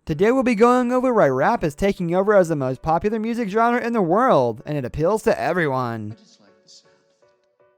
Today we'll be going over why rap is taking over as the most popular music genre in the world, and it appeals to everyone.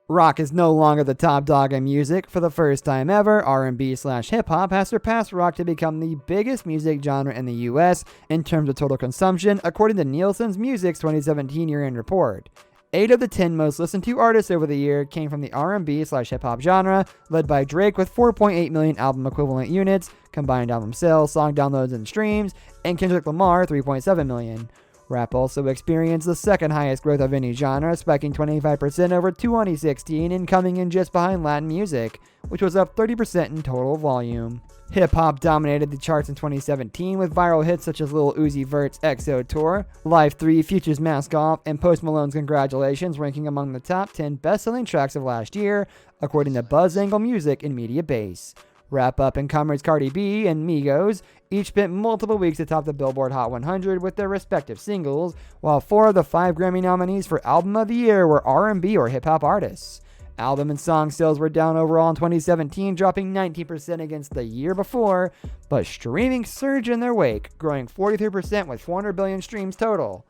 Rock is no longer the top dog in music. For the first time ever, R&B/hip-hop has surpassed rock to become the biggest music genre in the US in terms of total consumption, according to Nielsen's Music's 2017 year-end report. 8 of the 10 most listened to artists over the year came from the R&B/hip-hop genre, led by Drake with 4.8 million album equivalent units, combined album sales, song downloads, and streams, and Kendrick Lamar 3.7 million. Rap also experienced the second highest growth of any genre, spiking 25% over 2016 and coming in just behind Latin music, which was up 30% in total volume. Hip-hop dominated the charts in 2017 with viral hits such as Lil Uzi Vert's XO Tour, Live 3, Future's Mask Off, and Post Malone's Congratulations ranking among the top 10 best-selling tracks of last year, according to BuzzAngle Music and Media Base. Rap up-and-comers Cardi B and Migos each spent multiple weeks atop the Billboard Hot 100 with their respective singles, while 4 of the 5 Grammy nominees for Album of the Year were R&B or hip-hop artists. Album and song sales were down overall in 2017, dropping 19% against the year before, but streaming surged in their wake, growing 43% with 400 billion streams total.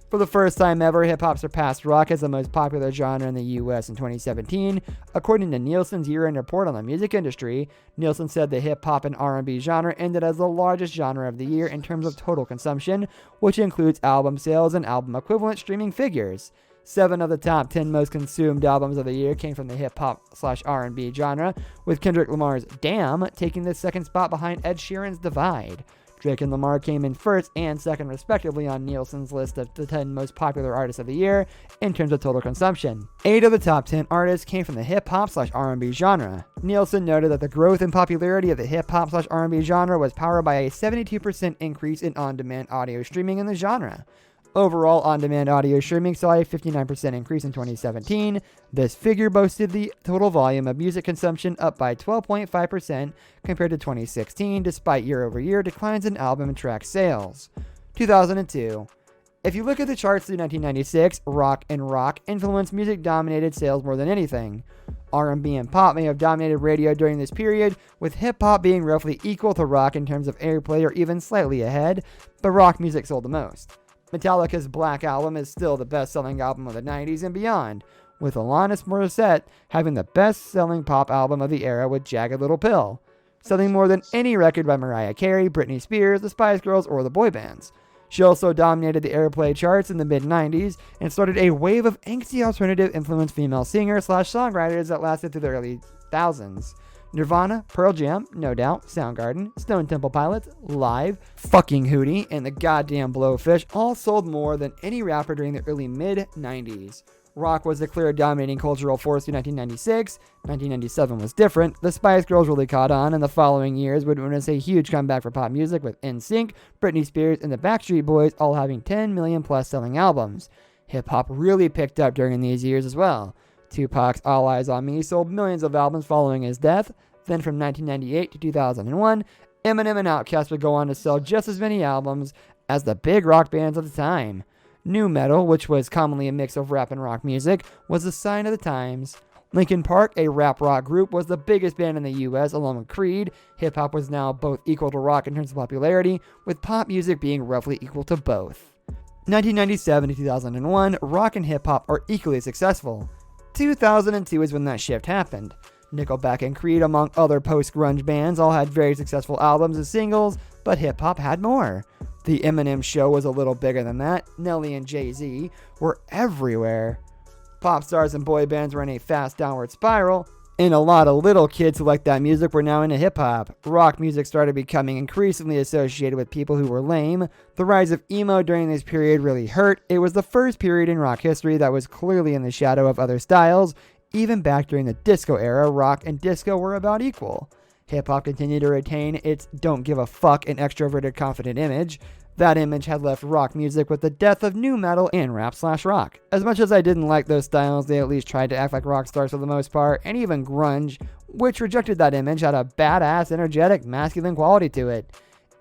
For the first time ever, hip-hop surpassed rock as the most popular genre in the US in 2017. According to Nielsen's year-end report on the music industry, Nielsen said the hip-hop and R&B genre ended as the largest genre of the year in terms of total consumption, which includes album sales and album equivalent streaming figures. 7 of the top 10 most consumed albums of the year came from the hip-hop/R&B genre, with Kendrick Lamar's Damn taking the second spot behind Ed Sheeran's Divide. Drake and Lamar came in first and second respectively on Nielsen's list of the 10 most popular artists of the year in terms of total consumption. 8 of the top 10 artists came from the hip-hop/R&B genre. Nielsen noted that the growth and popularity of the hip-hop/R&B genre was powered by a 72% increase in on-demand audio streaming in the genre. Overall, on-demand audio streaming saw a 59% increase in 2017. This figure boasted the total volume of music consumption up by 12.5% compared to 2016, despite year-over-year declines in album and track sales. 2002. If you look at the charts through 1996, rock influenced music-dominated sales more than anything. R&B and pop may have dominated radio during this period, with hip-hop being roughly equal to rock in terms of airplay or even slightly ahead, but rock music sold the most. Metallica's Black Album is still the best-selling album of the 90s and beyond, with Alanis Morissette having the best-selling pop album of the era with Jagged Little Pill, selling more than any record by Mariah Carey, Britney Spears, the Spice Girls, or the boy bands. She also dominated the airplay charts in the mid-90s and started a wave of angsty alternative-influenced female singers/songwriters that lasted through the early thousands. Nirvana, Pearl Jam, No Doubt, Soundgarden, Stone Temple Pilots, Live, fucking Hootie, and the goddamn Blowfish all sold more than any rapper during the early mid-90s. Rock was the clear dominating cultural force through 1996. 1997 was different. The Spice Girls really caught on, and the following years would witness a huge comeback for pop music with NSYNC, Britney Spears, and the Backstreet Boys all having 10 million plus selling albums. Hip-hop really picked up during these years as well. Tupac's All Eyes on Me sold millions of albums following his death. Then from 1998 to 2001, Eminem and Outkast would go on to sell just as many albums as the big rock bands of the time. Nu metal, which was commonly a mix of rap and rock music, was a sign of the times. Linkin Park, a rap rock group, was the biggest band in the US along with Creed. Hip-hop was now both equal to rock in terms of popularity, with pop music being roughly equal to both. 1997 to 2001, rock and hip-hop are equally successful. 2002 is when that shift happened. Nickelback and Creed, among other post-grunge bands, all had very successful albums and singles, but hip-hop had more. The Eminem Show was a little bigger than that. Nelly and Jay-Z were everywhere. Pop stars and boy bands were in a fast downward spiral, and a lot of little kids who liked that music were now into hip-hop. Rock music started becoming increasingly associated with people who were lame. The rise of emo during this period really hurt. It was the first period in rock history that was clearly in the shadow of other styles. Even back during the disco era, rock and disco were about equal. Hip-hop continued to retain its don't give a fuck and extroverted confident image. That image had left rock music with the death of nu metal and rap/rock. As much as I didn't like those styles, they at least tried to act like rock stars for the most part, and even grunge, which rejected that image, had a badass, energetic, masculine quality to it.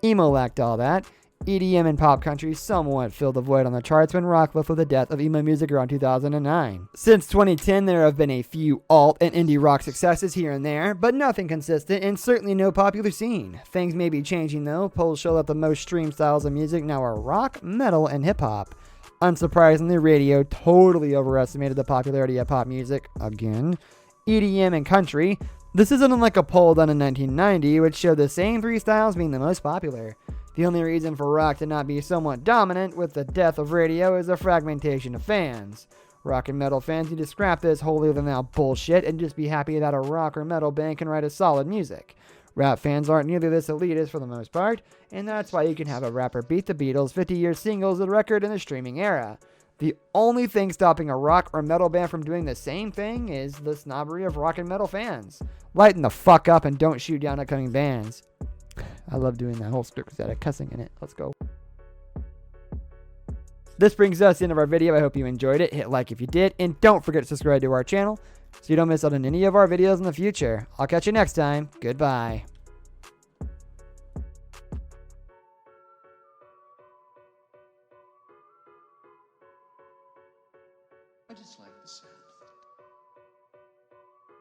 Emo lacked all that. EDM and pop country somewhat filled the void on the charts when rock left with the death of emo music around 2009. Since 2010, there have been a few alt and indie rock successes here and there, but nothing consistent and certainly no popular scene. Things may be changing though. Polls show that the most streamed styles of music now are rock, metal, and hip-hop. Unsurprisingly, radio totally overestimated the popularity of pop music, again, EDM, and country. This isn't unlike a poll done in 1990, which showed the same three styles being the most popular. The only reason for rock to not be somewhat dominant with the death of radio is the fragmentation of fans. Rock and metal fans need to scrap this holier-than-thou bullshit and just be happy that a rock or metal band can write a solid music. Rap fans aren't nearly this elitist for the most part, and that's why you can have a rapper beat the Beatles' 50-year singles record in the streaming era. The only thing stopping a rock or metal band from doing the same thing is the snobbery of rock and metal fans. Lighten the fuck up and don't shoot down upcoming bands. I love doing that whole script because it had cussing in it. Let's go. This brings us to the end of our video. I hope you enjoyed it. Hit like if you did, and don't forget to subscribe to our channel so you don't miss out on any of our videos in the future. I'll catch you next time. Goodbye. I just like the sound.